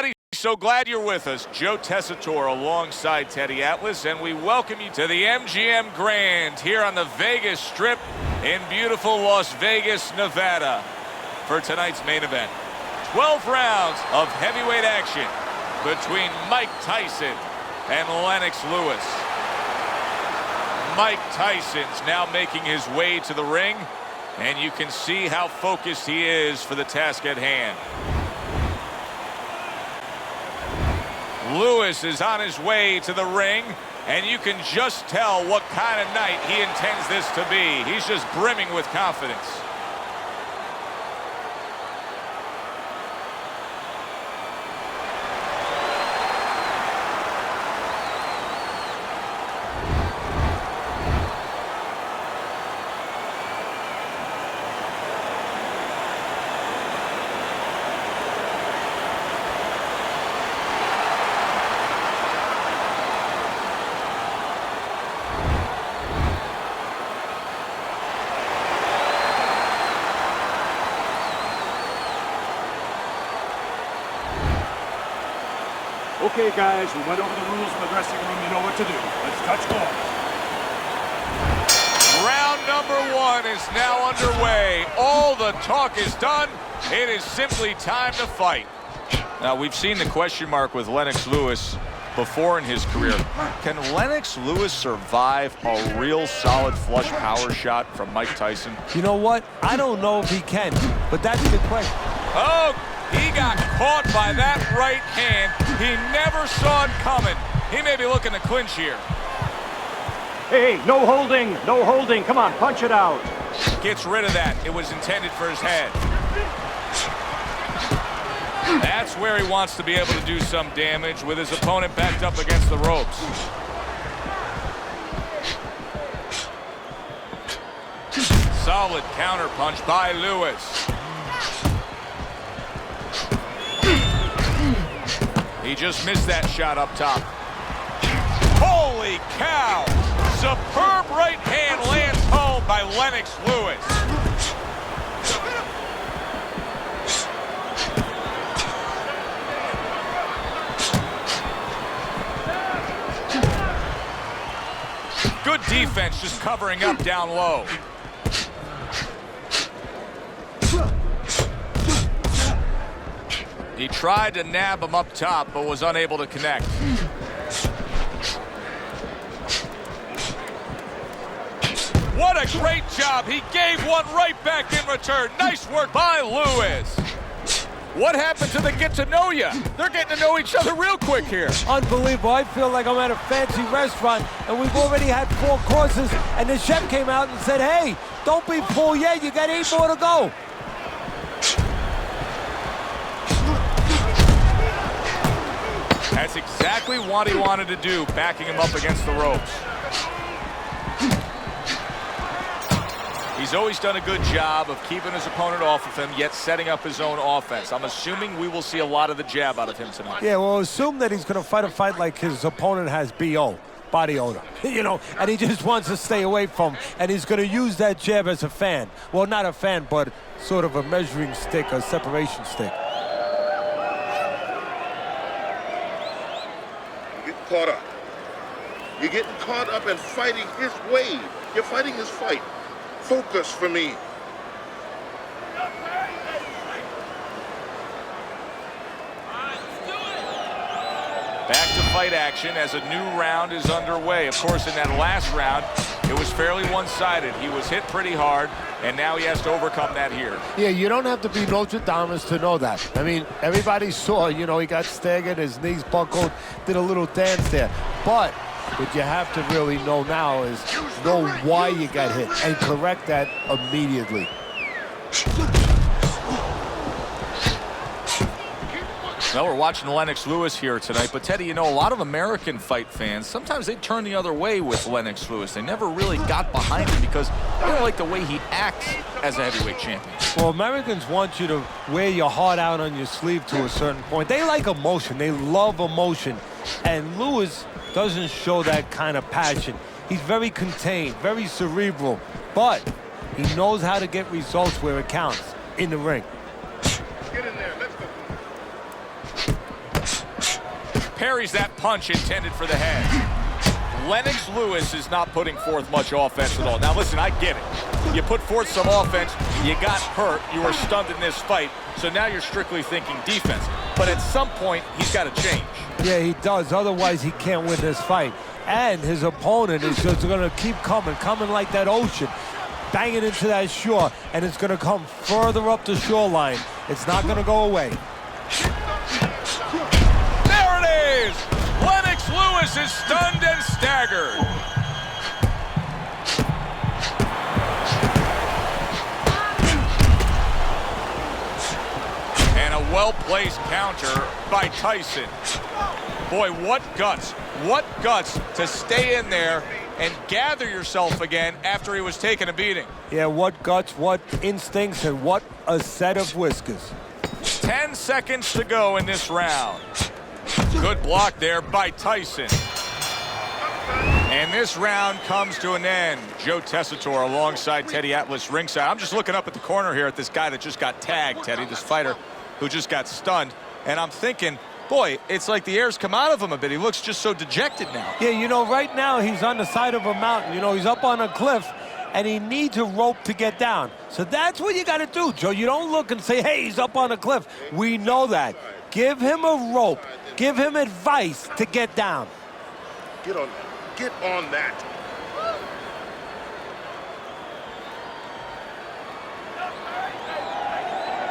everybody. So glad you're with us. Joe Tessitore alongside Teddy Atlas, and we welcome you to the MGM Grand here on the Vegas Strip in beautiful Las Vegas, Nevada for tonight's main event. 12 rounds of heavyweight action between Mike Tyson and Lennox Lewis. Mike Tyson's now making his way to the ring, and you can see how focused he is for the task at hand. Lewis is on his way to the ring, and you can just tell what kind of night he intends this to be. He's just brimming with confidence. Okay, guys, we went over the rules in the dressing room. You know what to do. Let's touch gloves. Round number one is now underway. All the talk is done. It is simply time to fight. Now, we've seen the question mark with Lennox Lewis before in his career. Can Lennox Lewis survive a real solid flush power shot from Mike Tyson? You know what? I don't know if he can, but that's the question. Oh! He got caught by that right hand. He never saw it coming. He may be looking to clinch here. Hey, no holding, no holding. Come on, punch it out. Gets rid of that. It was intended for his head. That's where he wants to be able to do some damage with his opponent backed up against the ropes. Solid counter punch by Lewis. He just missed that shot up top. Holy cow! Superb right hand lands home by Lennox Lewis. Good defense, just covering up down low. He tried to nab him up top, but was unable to connect. What a great job. He gave one right back in return. Nice work by Lewis. What happened to the get to know you? They're getting to know each other real quick here. Unbelievable. I feel like I'm at a fancy restaurant, and we've already had 4 courses, and the chef came out and said, hey, don't be full yet. You got 8 more to go. That's exactly what he wanted to do, backing him up against the ropes. He's always done a good job of keeping his opponent off of him, yet setting up his own offense. I'm assuming we will see a lot of the jab out of him tonight. Yeah, well, assume that he's going to fight a fight like his opponent has BO, body odor, you know, and he just wants to stay away from, and he's going to use that jab as a fan. Well, not a fan, but sort of a measuring stick, a separation stick. Caught up. You're getting caught up and fighting his wave. You're fighting his fight. Focus for me. Back to fight action as a new round is underway. Of course, in that last round, it was fairly one-sided. He was hit pretty hard, and now he has to overcome that here. Yeah, you don't have to be Nostradamus to know that. I mean, everybody saw, you know, he got staggered, his knees buckled, did a little dance there. But what you have to really know now is know why you got hit and correct that immediately. Well, we're watching Lennox Lewis here tonight, but Teddy, you know, a lot of American fight fans, sometimes they turn the other way with Lennox Lewis. They never really got behind him because they don't like the way he acts as a heavyweight champion. Well, Americans want you to wear your heart out on your sleeve to a certain point. They like emotion. They love emotion. And Lewis doesn't show that kind of passion. He's very contained, very cerebral, but he knows how to get results where it counts, in the ring. Get in there. Let's go. Parries that punch intended for the head. Lennox Lewis is not putting forth much offense at all. Now listen, I get it. You put forth some offense, you got hurt, you were stunned in this fight, so now you're strictly thinking defense. But at some point, he's got to change. Yeah, he does. Otherwise, he can't win this fight. And his opponent is just going to keep coming like that ocean, banging into that shore, and it's going to come further up the shoreline. It's not going to go away. There it is! Lennox Lewis is stunned and staggered. And a well-placed counter by Tyson. Boy, what guts. What guts to stay in there and gather yourself again after he was taking a beating. Yeah, what guts, what instincts, and what a set of whiskers. 10 seconds to go in this round. Good block there by Tyson. And this round comes to an end. Joe Tessitore alongside Teddy Atlas ringside. I'm just looking up at the corner here at this guy that just got tagged, Teddy, this fighter who just got stunned. And I'm thinking, boy, it's like the air's come out of him a bit. He looks just so dejected now. Yeah, you know, right now he's on the side of a mountain. You know, he's up on a cliff, and he needs a rope to get down. So that's what you got to do, Joe. You don't look and say, hey, he's up on a cliff. We know that. Give him a rope. Give him advice to get down. Get on that. Get on that.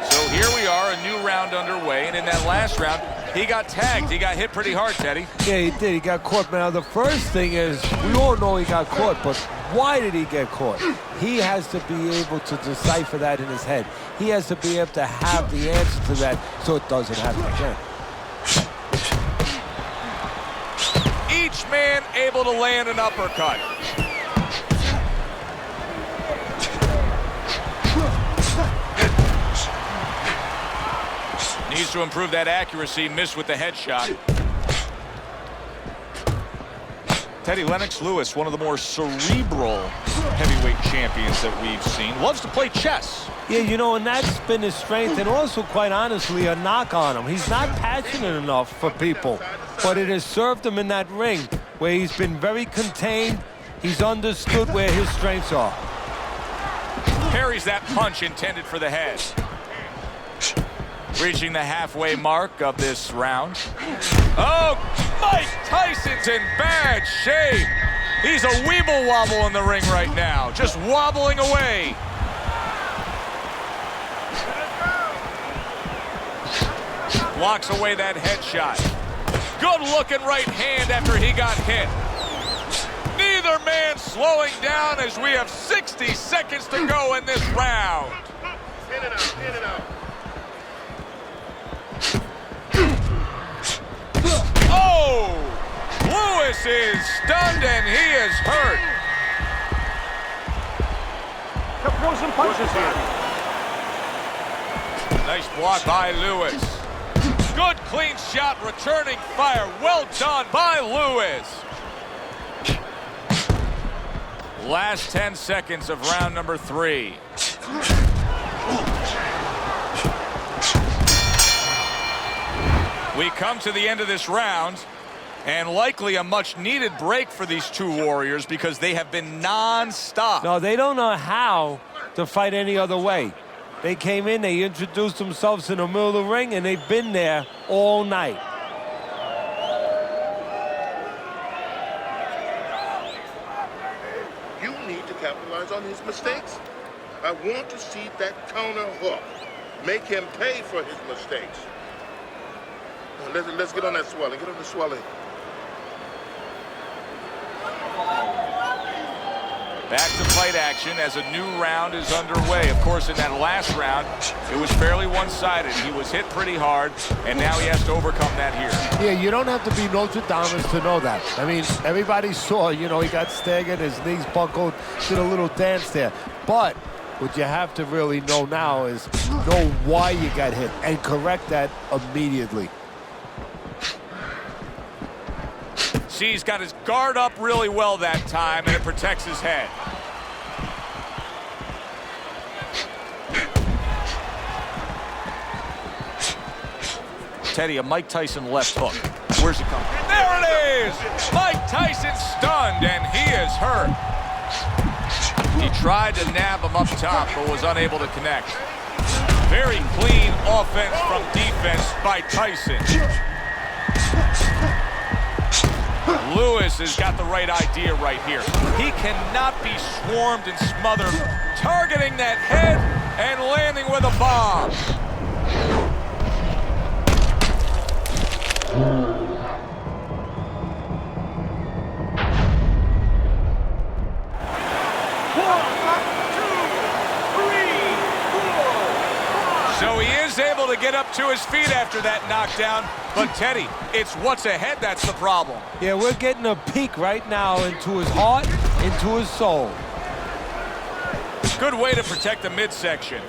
So here we are, a new round underway, and in that last round, he got tagged. He got hit pretty hard, Teddy. Yeah, he did. He got caught. Now, the first thing is, we all know he got caught, but why did he get caught? He has to be able to decipher that in his head. He has to be able to have the answer to that so it doesn't happen again. Each man able to land an uppercut. Needs to improve that accuracy. Missed with the headshot. Teddy, Lennox Lewis, one of the more cerebral heavyweight champions that we've seen. Loves to play chess. Yeah, you know, and that's been his strength, and also, quite honestly, a knock on him. He's not passionate enough for people, but it has served him in that ring where he's been very contained. He's understood where his strengths are. Parries that punch intended for the head. Reaching the halfway mark of this round. Oh, Mike Tyson's in bad shape. He's a weeble wobble in the ring right now, just wobbling away. Blocks away that headshot. Good looking right hand after he got hit. Neither man slowing down as we have 60 seconds to go in this round. In and out, in and out. Oh! Lewis is stunned and he is hurt. He'll throw some punches here. Nice block by Lewis. Good clean shot, returning fire. Well done by Lewis. Last 10 seconds of round number 3. We come to the end of this round, and likely a much-needed break for these two warriors because they have been non-stop. No, they don't know how to fight any other way. They came in, they introduced themselves in the middle of the ring, and they've been there all night. You need to capitalize on his mistakes. I want to see that counter hook. Make him pay for his mistakes. Let's get on that swelling. Get on the swelling. Back to fight action as a new round is underway. Of course, in that last round, it was fairly one-sided. He was hit pretty hard, and now he has to overcome that here. Yeah, you don't have to be Notre Dame to know that. I mean, everybody saw, you know, he got staggered, his knees buckled, did a little dance there. But what you have to really know now is know why you got hit and correct that immediately. See, he's got his guard up really well that time, and it protects his head. Teddy, a Mike Tyson left hook. Where's it coming? There it is! Mike Tyson stunned, and he is hurt. He tried to nab him up top, but was unable to connect. Very clean offense from defense by Tyson. Lewis has got the right idea right here. He cannot be swarmed and smothered, targeting that head and landing with a bomb. So he is able to get up to his feet after that knockdown. But, Teddy, it's what's ahead that's the problem. Yeah, we're getting a peek right now into his heart, into his soul. Good way to protect the midsection.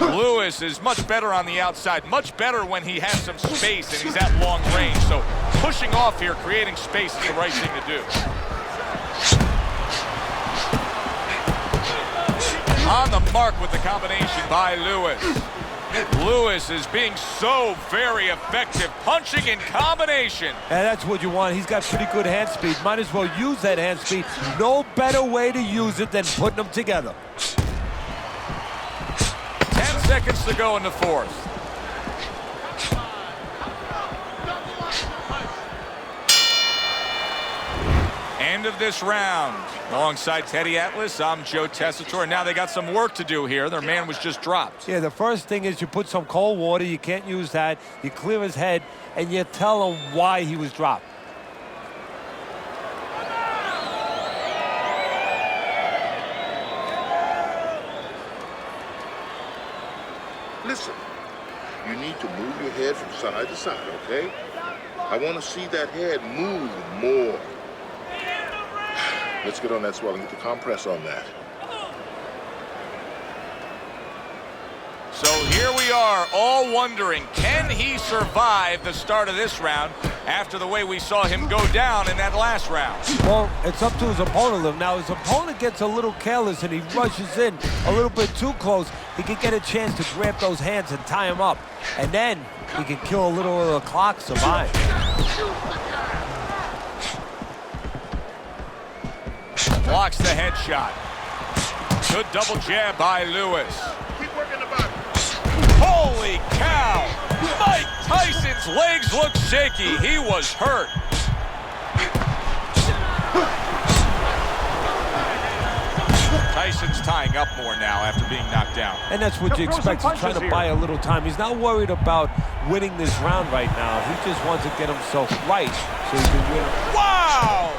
Lewis is much better on the outside, much better when he has some space and he's at long range. So pushing off here, creating space is the right thing to do. On the mark with the combination by Lewis. Lewis is being so very effective, punching in combination. And that's what you want. He's got pretty good hand speed. Might as well use that hand speed. No better way to use it than putting them together. 10 seconds to go in the fourth. End of this round. Alongside Teddy Atlas, I'm Joe Tessitore. Now they got some work to do here. Their man was just dropped. Yeah, the first thing is you put some cold water. You can't use that. You clear his head, and you tell him why he was dropped. Listen, you need to move your head from side to side, okay? I want to see that head move more. Let's get on that swell and get the compress on that. So here we are, all wondering, can he survive the start of this round after the way we saw him go down in that last round? Well, it's up to his opponent. Now, his opponent gets a little careless and he rushes in a little bit too close. He can get a chance to grab those hands and tie him up. And then he can kill a little of the clock, survive. Blocks the headshot. Good double jab by Lewis. Keep working the body. Holy cow! Mike Tyson's legs look shaky. He was hurt. Tyson's tying up more now after being knocked down. And that's what you expect. He's trying to buy a little time. He's not worried about winning this round right now. He just wants to get himself right so he can win. Wow!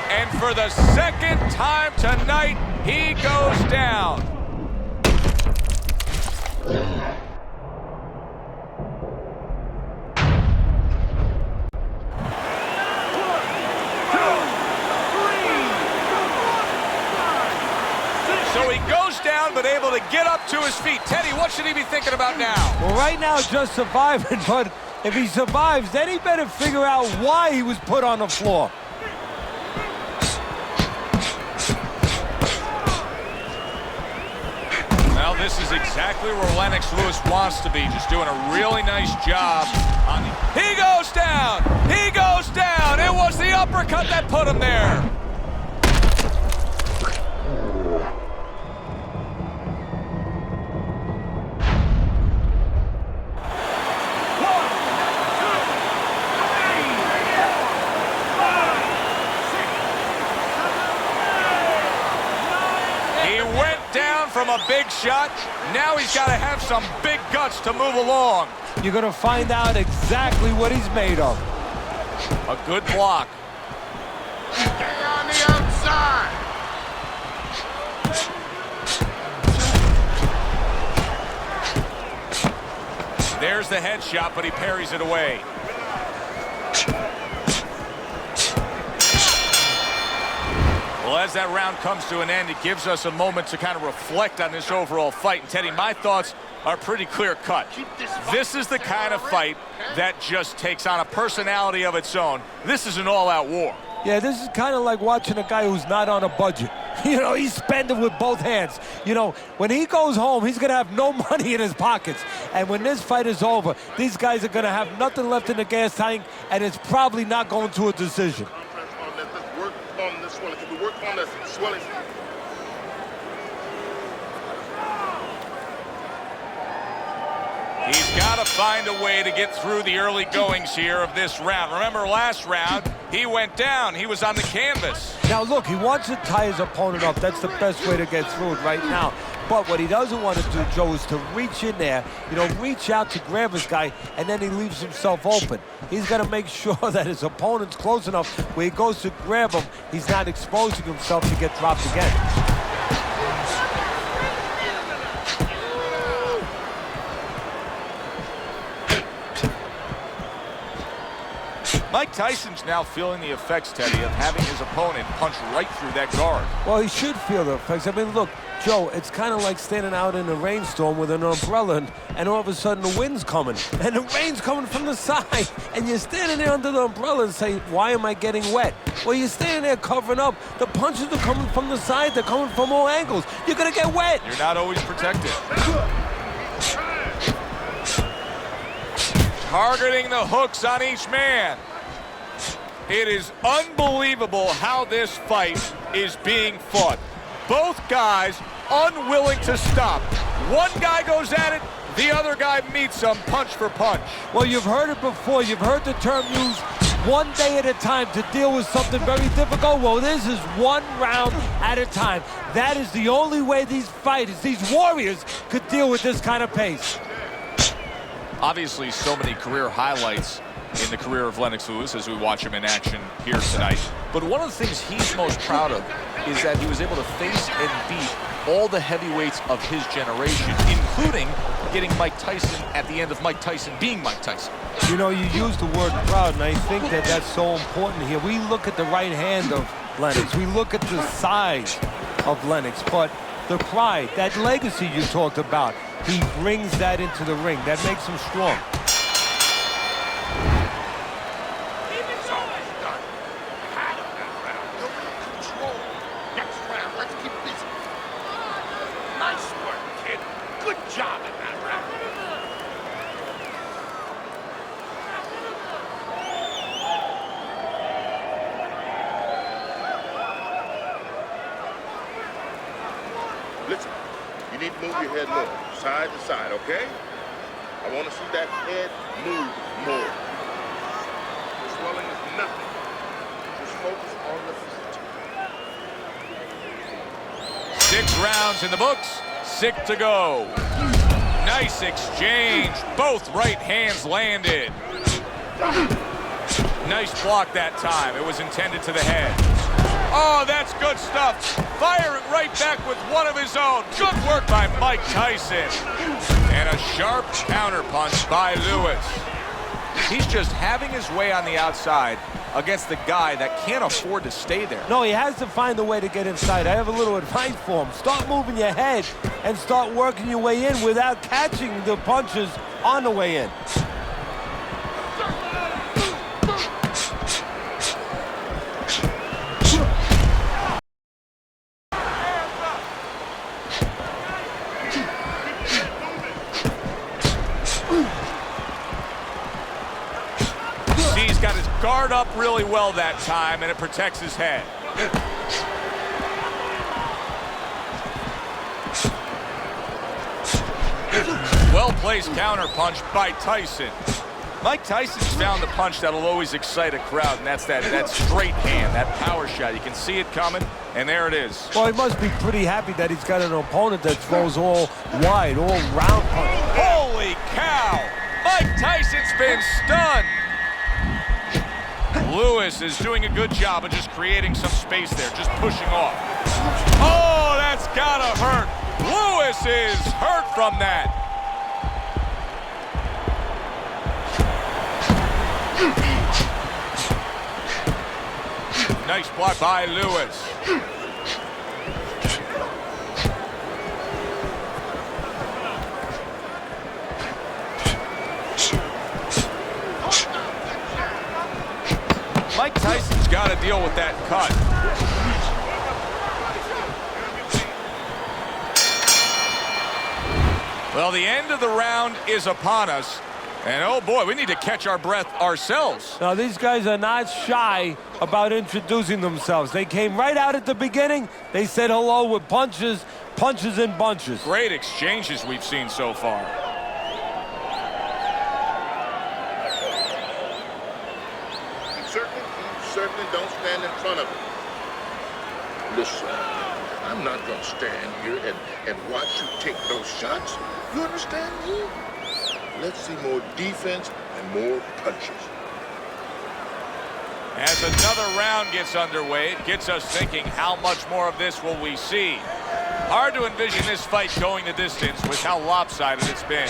And for the second time tonight, he goes down. So he goes down, but able to get up to his feet. Teddy, what should he be thinking about now? Well, right now, just surviving, but if he survives, then he better figure out why he was put on the floor. Well, this is exactly where Lennox Lewis wants to be, just doing a really nice job. He goes down! He goes down! It was the uppercut that put him there. From a big shot, now he's got to have some big guts to move along. You're going to find out exactly what he's made of. A good block. Stay on the outside. There's the headshot, but he parries it away. Well, as that round comes to an end, it gives us a moment to kind of reflect on this overall fight. And Teddy, my thoughts are pretty clear-cut. This is the kind of fight that just takes on a personality of its own. This is an all-out war. Yeah, this is kind of like watching a guy who's not on a budget. You know, he's spending with both hands. You know, when he goes home, he's going to have no money in his pockets. And when this fight is over, these guys are going to have nothing left in the gas tank, and it's probably not going to a decision. Let's work on the swelling. Can we work on the swelling? He's got to find a way to get through the early goings here of this round. Remember last round, he went down. He was on the canvas. Now, look, he wants to tie his opponent up. That's the best way to get through it right now. But what he doesn't want to do, Joe, is to reach in there, you know, reach out to grab his guy, and then he leaves himself open. He's got to make sure that his opponent's close enough where he goes to grab him, he's not exposing himself to get dropped again. Mike Tyson's now feeling the effects, Teddy, of having his opponent punch right through that guard. Well, he should feel the effects. I mean, look, Joe, it's kind of like standing out in a rainstorm with an umbrella, and all of a sudden the wind's coming, and the rain's coming from the side, and you're standing there under the umbrella and say, why am I getting wet? Well, you're standing there covering up. The punches are coming from the side. They're coming from all angles. You're going to get wet. You're not always protected. Targeting the hooks on each man. It is unbelievable how this fight is being fought. Both guys unwilling to stop. One guy goes at it, the other guy meets him punch for punch. Well, you've heard it before. You've heard the term used, one day at a time to deal with something very difficult. Well, this is one round at a time. That is the only way these fighters, these warriors, could deal with this kind of pace. Obviously, so many career highlights in the career of Lennox Lewis as we watch him in action here tonight. But one of the things he's most proud of is that he was able to face and beat all the heavyweights of his generation, including getting Mike Tyson at the end of Mike Tyson being Mike Tyson. You know, you use the word proud, and I think that that's so important here. We look at the right hand of Lennox. We look at the size of Lennox, but the pride, that legacy you talked about, he brings that into the ring. That makes him strong. Listen, you need to move your head more, side to side, okay? I want to see that head move more. The swelling is nothing. Just focus on the feet. 6 rounds in the books, 6 to go. Nice exchange. Both right hands landed. Nice block that time. It was intended to the head. Oh, that's good stuff. Firing right back with one of his own. Good work by Mike Tyson. And a sharp counterpunch by Lewis. He's just having his way on the outside against the guy that can't afford to stay there. No, he has to find a way to get inside. I have a little advice for him. Start moving your head and start working your way in without catching the punches on the way in. He's got his guard up really well that time, and it protects his head. Well-placed counterpunch by Tyson. Mike Tyson's found the punch that'll always excite a crowd, and that's that straight hand, that power shot. You can see it coming, and there it is. Well, he must be pretty happy that he's got an opponent that throws all wide, all round punches. Holy cow! Mike Tyson's been stunned. Lewis is doing a good job of just creating some space there, just pushing off. Oh, that's gotta hurt. Lewis is hurt from that. Nice block by Lewis. Mike Tyson's got to deal with that cut. Well, the end of the round is upon us. And, oh, boy, we need to catch our breath ourselves. Now, these guys are not shy about introducing themselves. They came right out at the beginning. They said hello with punches, punches in bunches. Great exchanges we've seen so far. Certainly don't stand in front of him. Listen, I'm not going to stand here and watch you take those shots. You understand me? Let's see more defense and more punches. As another round gets underway, it gets us thinking, how much more of this will we see? Hard to envision this fight going the distance with how lopsided it's been.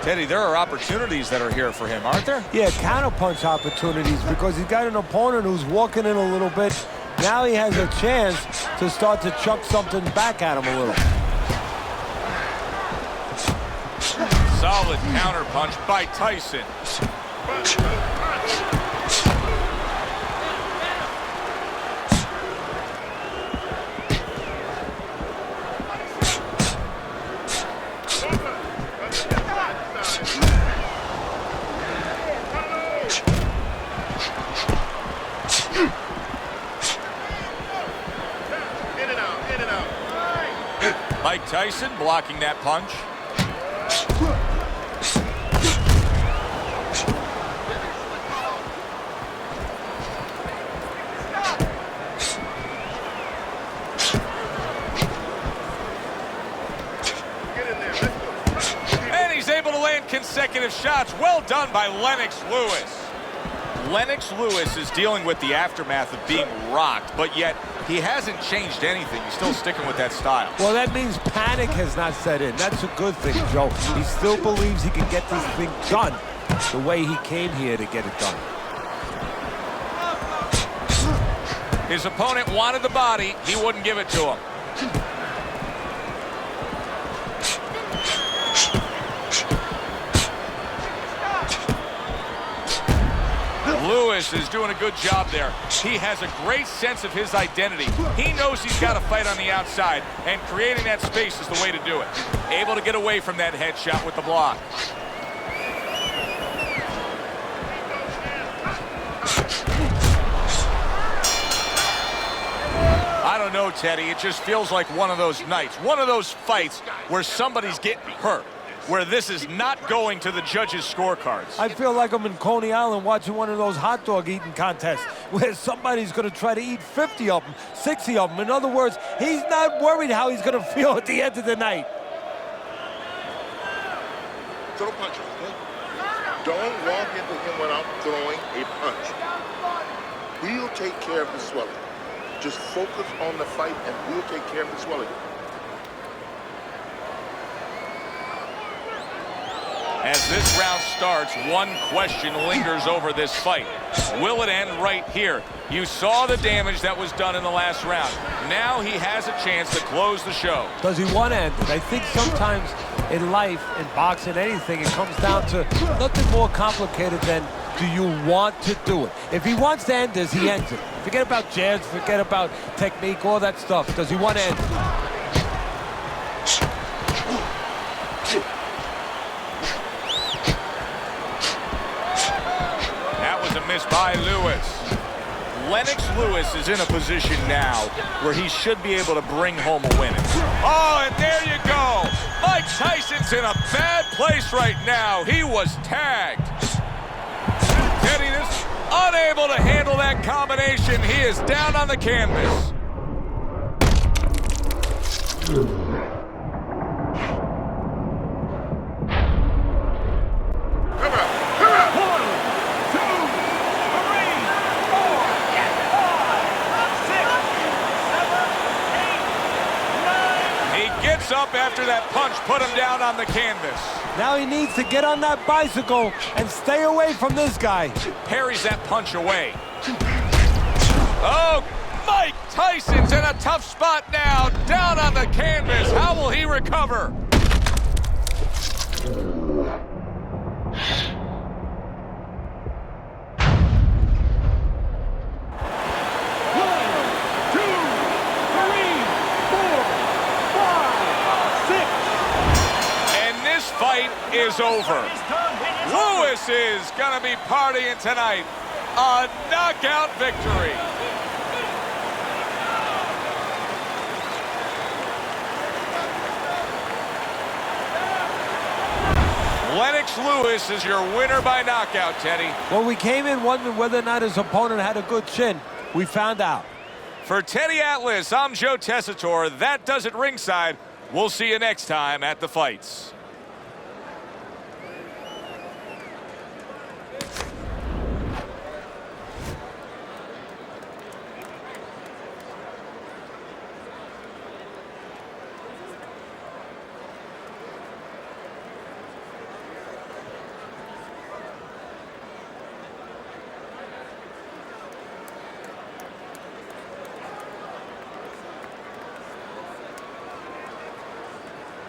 Teddy, there are opportunities that are here for him, aren't there? Yeah, counterpunch opportunities, because he's got an opponent who's walking in a little bit. Now he has a chance to start to chuck something back at him a little. Solid counterpunch by Tyson. Mike Tyson blocking that punch. And he's able to land consecutive shots. Well done by Lennox Lewis. Lennox Lewis is dealing with the aftermath of being rocked, but yet he hasn't changed anything. He's still sticking with that style. Well, that means panic has not set in. That's a good thing, Joe. He still believes he can get this thing done the way he came here to get it done. His opponent wanted the body. He wouldn't give it to him. Lewis is doing a good job there. He has a great sense of his identity. He knows he's got to fight on the outside, and creating that space is the way to do it. Able to get away from that headshot with the block. I don't know, Teddy. It just feels like one of those nights, one of those fights where somebody's getting hurt, where this is not going to the judges' scorecards. I feel like I'm in Coney Island watching one of those hot dog eating contests where somebody's going to try to eat 50 of them, 60 of them. In other words, he's not worried how he's going to feel at the end of the night. Throw punches, okay? Don't walk into him without throwing a punch. We'll take care of the swelling. Just focus on the fight and we'll take care of the swelling. As this round starts, one question lingers over this fight. Will it end right here? You saw the damage that was done in the last round. Now he has a chance to close the show. Does he want to end it? I think sometimes in life, in boxing, anything, it comes down to nothing more complicated than, do you want to do it? If he wants to end this, he ends it. Forget about jabs, forget about technique, all that stuff. Does he want to end it? By Lewis. Lennox Lewis is in a position now where he should be able to bring home a win. Oh, and there you go. Mike Tyson's in a bad place right now. He was tagged. Teddy is unable to handle that combination. He is down on the canvas. Up after that punch put him down on the canvas. Now he needs to get on that bicycle and stay away from this guy. Parries that punch away. Oh, Mike Tyson's in a tough spot now, down on the canvas. How will he recover? is over. Lewis is going to be partying tonight. A knockout victory. Lennox Lewis is your winner by knockout, Teddy. Well, we came in wondering whether or not his opponent had a good chin. We found out. For Teddy Atlas, I'm Joe Tessitore. That does it ringside. We'll see you next time at the fights.